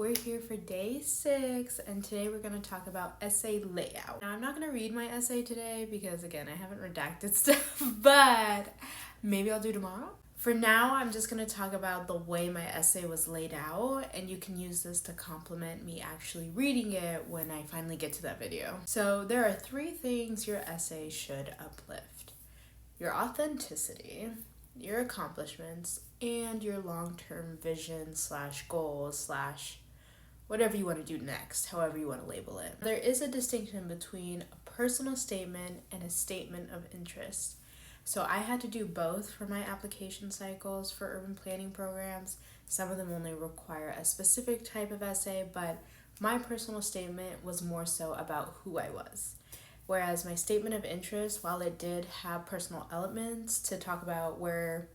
we're here for day 6, and today we're going to talk about essay layout. Now, I'm not going to read my essay today because, again, I haven't redacted stuff, but maybe I'll do tomorrow. For now, I'm just going to talk about the way my essay was laid out, and you can use this to complement me actually reading it when I finally get to that video. So there are 3 things your essay should uplift: your authenticity, your accomplishments, and your long-term vision / goals / whatever you want to do next, however you want to label it. There is a distinction between a personal statement and a statement of interest. So I had to do both for my application cycles for urban planning programs. Some of them only require a specific type of essay, but my personal statement was more so about who I was. Whereas my statement of interest, while it did have personal elements to talk about where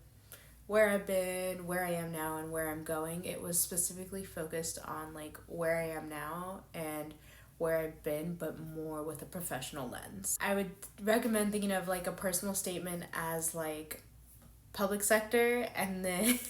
I've been, where I am now, and where I'm going, it was specifically focused on like where I am now and where I've been, but more with a professional lens. I would recommend thinking of like a personal statement as like public sector, and then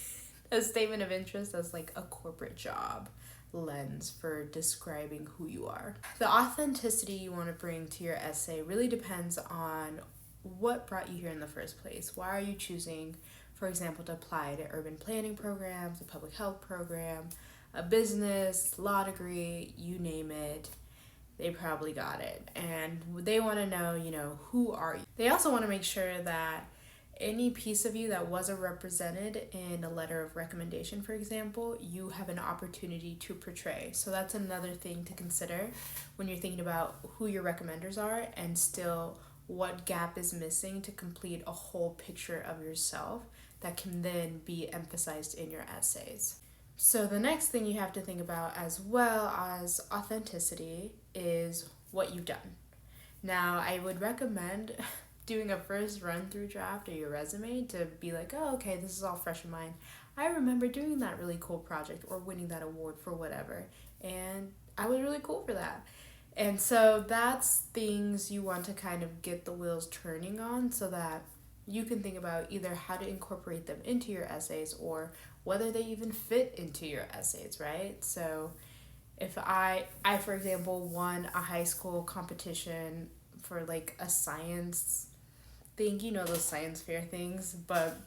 a statement of interest as like a corporate job lens for describing who you are. The authenticity you want to bring to your essay really depends on what brought you here in the first place. Why are you choosing, for example, to apply to urban planning programs, a public health program, a business, law degree, you name it? They probably got it. And they want to know, who are you? They also want to make sure that any piece of you that wasn't represented in a letter of recommendation, for example, you have an opportunity to portray. So that's another thing to consider when you're thinking about who your recommenders are, and still what gap is missing to complete a whole picture of yourself that can then be emphasized in your essays. So the next thing you have to think about, as well as authenticity, is what you've done. Now, I would recommend doing a first run-through draft of your resume to be like, oh, okay, this is all fresh in mind. I remember doing that really cool project or winning that award for whatever, and I was really cool for that. And so that's things you want to kind of get the wheels turning on, so that you can think about either how to incorporate them into your essays or whether they even fit into your essays, right? So if I for example, won a high school competition for like a science thing, those science fair things, but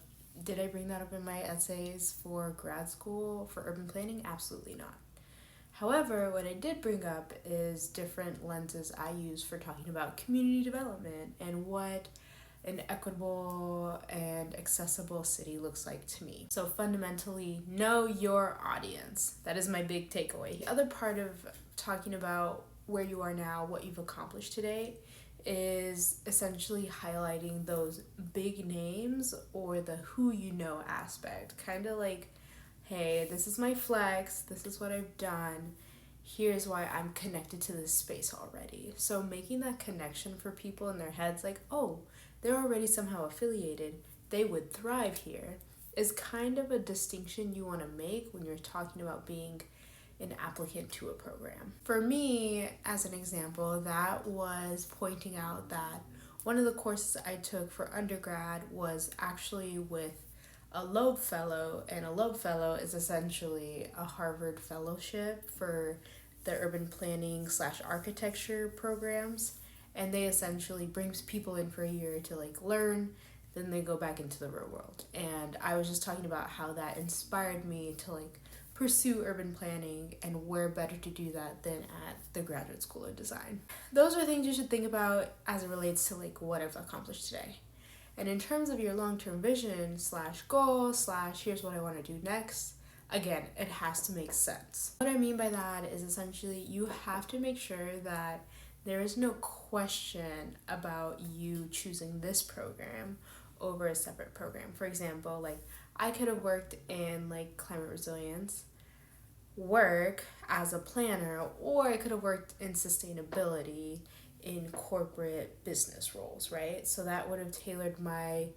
did I bring that up in my essays for grad school for urban planning? Absolutely not. However, what I did bring up is different lenses I use for talking about community development and what an equitable and accessible city looks like to me. So fundamentally, know your audience. That is my big takeaway. The other part of talking about where you are now, what you've accomplished today, is essentially highlighting those big names or the who you know aspect. Kind of like, hey, this is my flex, this is what I've done, here's why I'm connected to this space already. So making that connection for people in their heads, like, oh, they're already somehow affiliated, they would thrive here, is kind of a distinction you want to make when you're talking about being an applicant to a program. For me, as an example, that was pointing out that one of the courses I took for undergrad was actually with a Loeb Fellow, and a Loeb Fellow is essentially a Harvard fellowship for the urban planning / architecture programs, and they essentially brings people in for a year to like learn, then they go back into the real world. And I was just talking about how that inspired me to like pursue urban planning, and where better to do that than at the Graduate School of Design. Those are things you should think about as it relates to like what I've accomplished today. And in terms of your long-term vision / goal / here's what I want to do next, again, it has to make sense. What I mean by that is essentially you have to make sure that there is no question about you choosing this program over a separate program. For example, like I could have worked in like climate resilience work as a planner, or I could have worked in sustainability in corporate business roles, right? So that would have tailored my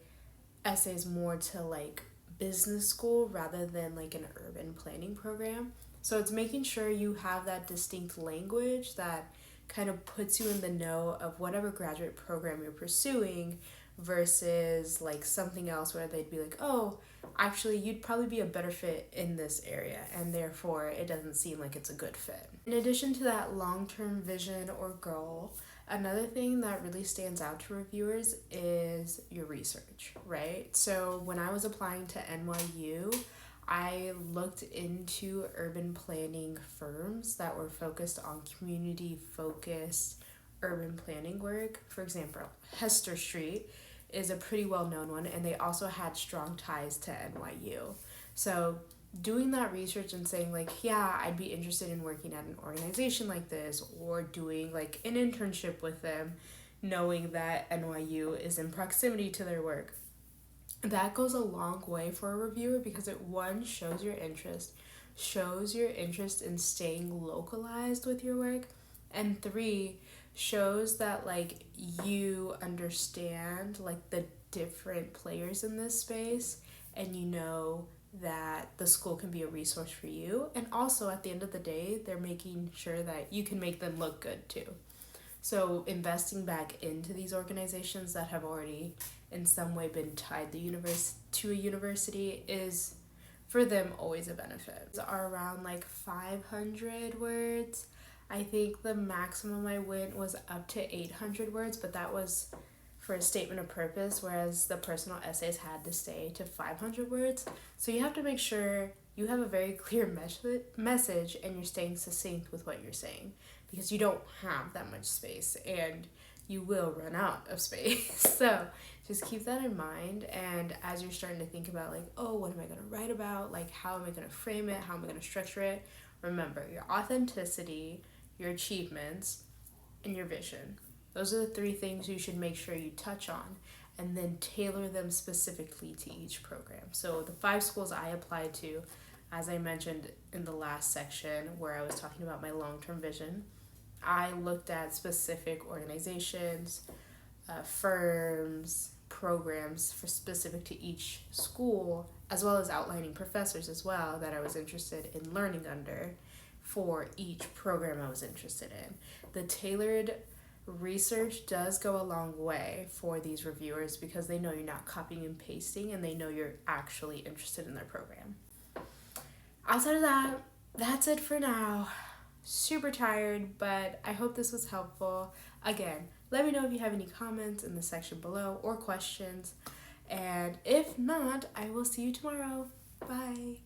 essays more to like business school rather than like an urban planning program. So it's making sure you have that distinct language that kind of puts you in the know of whatever graduate program you're pursuing versus like something else where they'd be like, oh, actually you'd probably be a better fit in this area, and therefore it doesn't seem like it's a good fit. In addition to that long-term vision or goal, another thing that really stands out to reviewers is your research, right? So when I was applying to NYU, I looked into urban planning firms that were focused on community focused urban planning work. For example, Hester Street is a pretty well known one, and they also had strong ties to NYU. So doing that research and saying like, yeah, I'd be interested in working at an organization like this, or doing like an internship with them, knowing that NYU is in proximity to their work, that goes a long way for a reviewer, because it, one, shows your interest in staying localized with your work, and three, shows that like you understand like the different players in this space, and you know that the school can be a resource for you, and also at the end of the day they're making sure that you can make them look good too. So investing back into these organizations that have already in some way been tied to a university is for them always a benefit. These are around like 500 words. I think the maximum I went was up to 800 words, but that was for a statement of purpose, whereas the personal essays had to stay to 500 words. So you have to make sure you have a very clear message and you're staying succinct with what you're saying, because you don't have that much space and you will run out of space. So just keep that in mind. And as you're starting to think about like, oh, what am I going to write about? Like, how am I going to frame it? How am I going to structure it? Remember your authenticity, your achievements, and your vision. Those are the three things you should make sure you touch on, and then tailor them specifically to each program. So the 5 schools I applied to, as I mentioned in the last section where I was talking about my long-term vision, I looked at specific organizations, firms, programs for specific to each school, as well as outlining professors as well that I was interested in learning under for each program I was interested in. The tailored research does go a long way for these reviewers, because they know you're not copying and pasting, and they know you're actually interested in their program. Outside of that, that's it for now. Super tired, but I hope this was helpful. Again, let me know if you have any comments in the section below or questions, and if not, I will see you tomorrow. Bye.